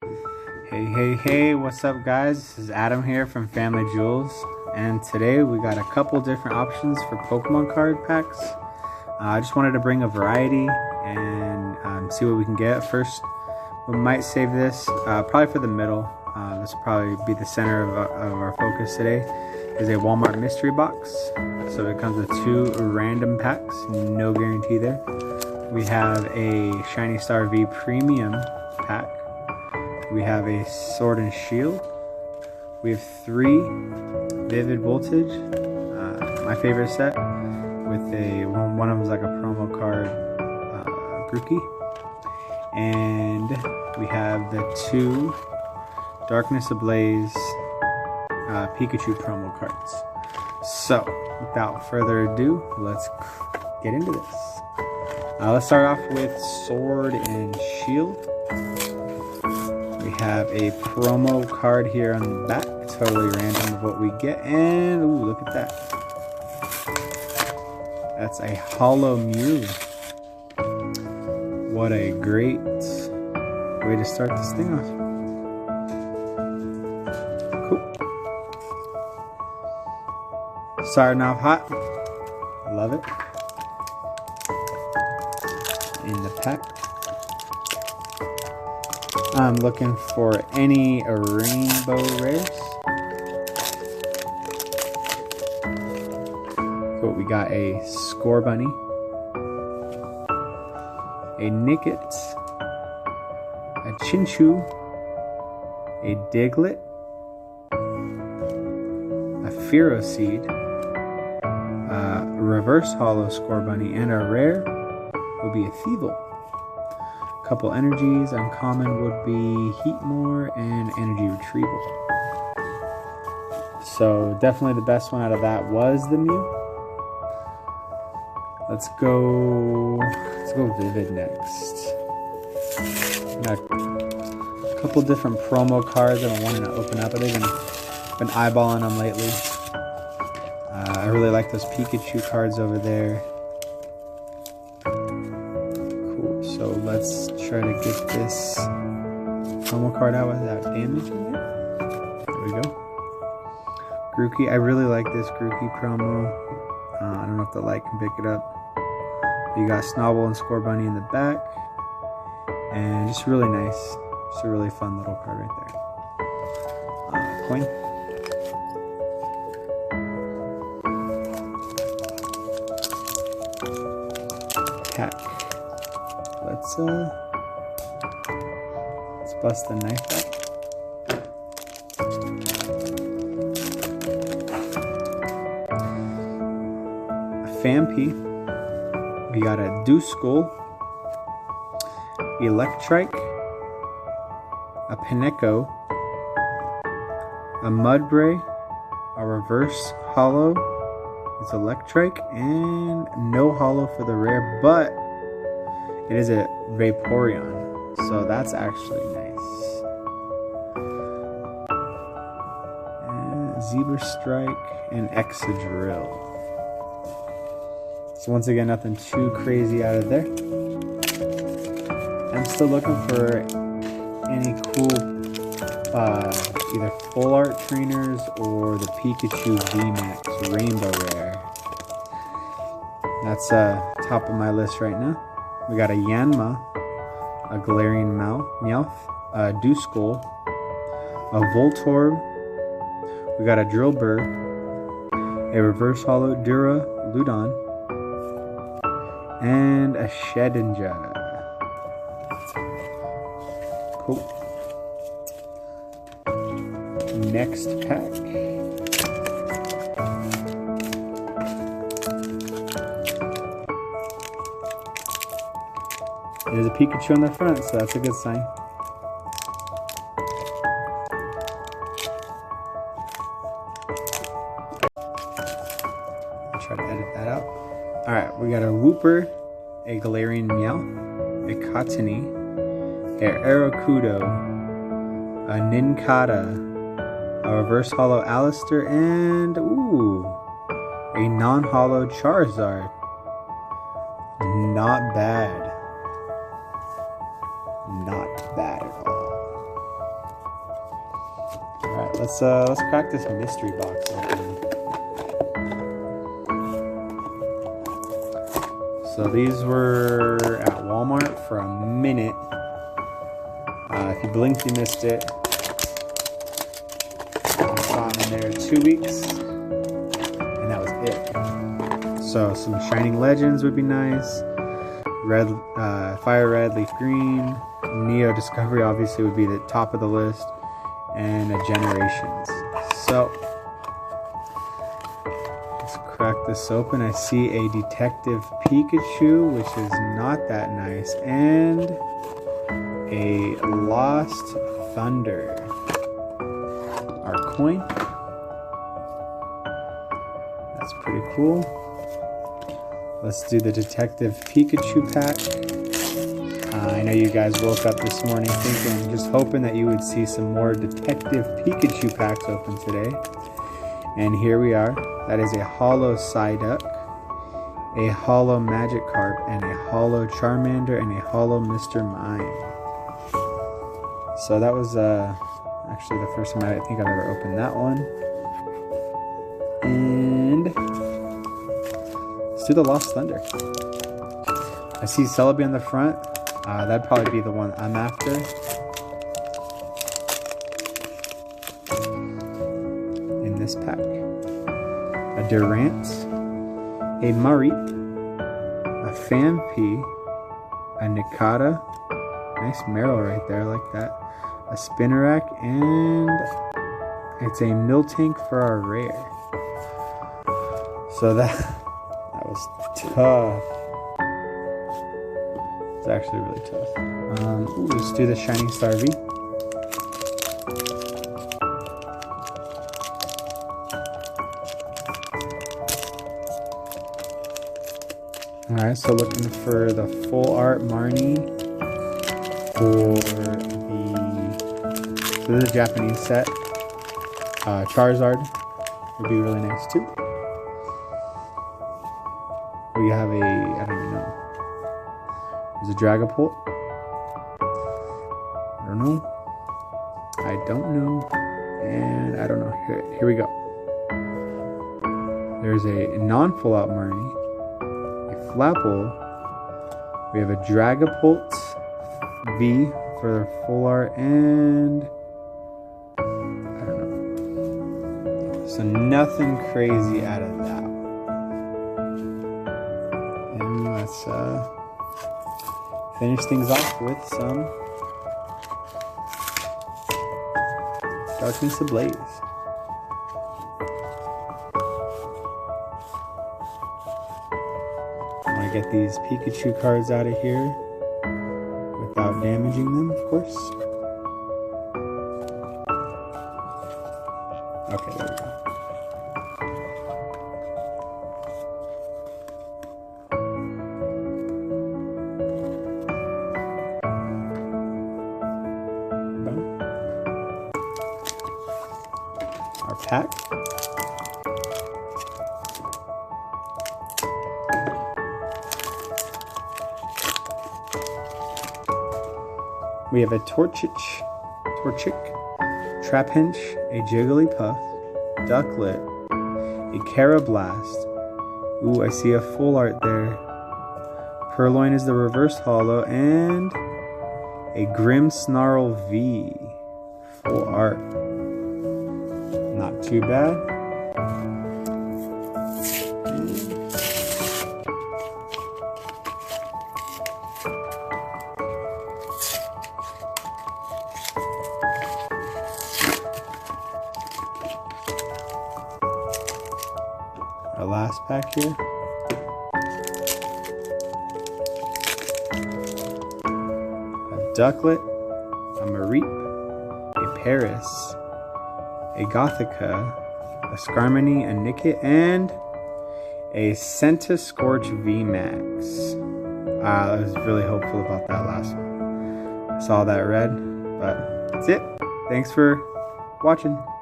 Hey, what's up guys? This is Adam here from Family Jewels, and today we got a couple different options for Pokemon card packs. I just wanted to bring a variety and see what we can get. First, we might save this probably for the middle. This will probably be the center of our focus today. Is a Walmart mystery box. So it comes with 2 random packs, no guarantee there. We have a Shiny Star V Premium pack. We have a Sword and Shield. We have 3 Vivid Voltage, my favorite set, with one of them is like a promo card, Grookey. And we have the 2 Darkness Ablaze Pikachu promo cards. So, without further ado, let's get into this. Let's start off with Sword and Shield. We have a promo card here on the back, totally random of what we get, and ooh, look at that. That's a holo Mew. What a great way to start this thing off. Cool. Starting off hot. Love it. In the pack. I'm looking for any rainbow rares. Cool, we got a Scorbunny, a Nickit, a Chinchou, a Diglett, a Fearoseed, a reverse holo Scorbunny, and a rare would be a Thievul. Couple energies, uncommon would be Heatmore and Energy Retrieval. So definitely the best one out of that was the Mew. Let's go Vivid next. Got a couple different promo cards that I'm wanting to open up. I've been eyeballing them lately. I really like those Pikachu cards over there. So let's try to get this promo card out without damaging it. There we go. Grookey. I really like this Grookey promo. I don't know if the light can pick it up. You got Snobble and Scorbunny in the back. And just really nice. Just a really fun little card right there. Coin. Pack. Let's bust the knife out. A Phanpy. We got a Duskull, Electrike, a Pineco, a Mudbray, a reverse holo. It's Electrike, and no holo for the rare, but it is a Vaporeon, so that's actually nice. And Zebra Strike and Excadrill. So once again, nothing too crazy out of there. I'm still looking for any cool either full art trainers or the Pikachu VMAX Rainbow Rare. That's top of my list right now. We got a Yanma, a Galarian Meowth, a Duskull, a Voltorb, we got a Drillbur, a reverse holo Dura Ludon, and a Shedinja. Cool. Next pack. There's a Pikachu on the front, so that's a good sign. I'll try to edit that out. Alright, we got a Wooper, a Galarian Meowth, a Cottonee, a Aracudo, a Nincada, a reverse holo Alistair, and ooh, a non-holo Charizard. Not bad. Not bad at all. let's crack this mystery box open. So these were at Walmart for a minute. If you blinked, you missed it. I saw them in there 2 weeks, and that was it. So some Shining Legends would be nice. Red, Fire Red, Leaf Green. Neo Discovery obviously would be the top of the list, and a Generations. So let's crack this open. I see a Detective Pikachu, which is not that nice, and a Lost Thunder. Our coin. That's pretty cool. Let's do the Detective Pikachu pack. I know you guys woke up this morning thinking, just hoping that you would see some more Detective Pikachu packs open today. And here we are. That is a holo Psyduck, a holo Magikarp, and a holo Charmander, and a holo Mr. Mime. So that was actually the first time I think I've ever opened that one. And let's do the Lost Thunder. I see Celebi on the front. That'd probably be the one I'm after. In this pack. A Durant, a Mareep, a Phanpy, a Nikata, nice Meryl right there, I like that. A Spinarak, and it's a Miltank for our rare. So that was tough. It's actually really tough. Let's do the Shining Star V. Alright, so looking for the full art Marnie for this is a Japanese set. Charizard would be really nice too. We have a, I don't even know. There's a Dragapult. I don't know. And I don't know. Here we go. There's a non-full out Marnie. A Flapple. We have a Dragapult V for the full art, and I don't know. So nothing crazy out of that. And let's finish things off with some Darkness Ablaze. I want to get these Pikachu cards out of here without damaging them, of course. Okay, there we go. Our pack. We have a Torchic, Trapinch, a Jigglypuff, Ducklet, a Carablast. Ooh, I see a full art there. Purloin is the reverse holo, and a Grimmsnarl V. Full art. Not too bad. Our last pack here. A Ducklet, a Mareep, a Paris, a Gothica, a Skarmory, a Nickit, and a Centiskorch VMAX. I was really hopeful about that last one. I saw that red, but that's it. Thanks for watching.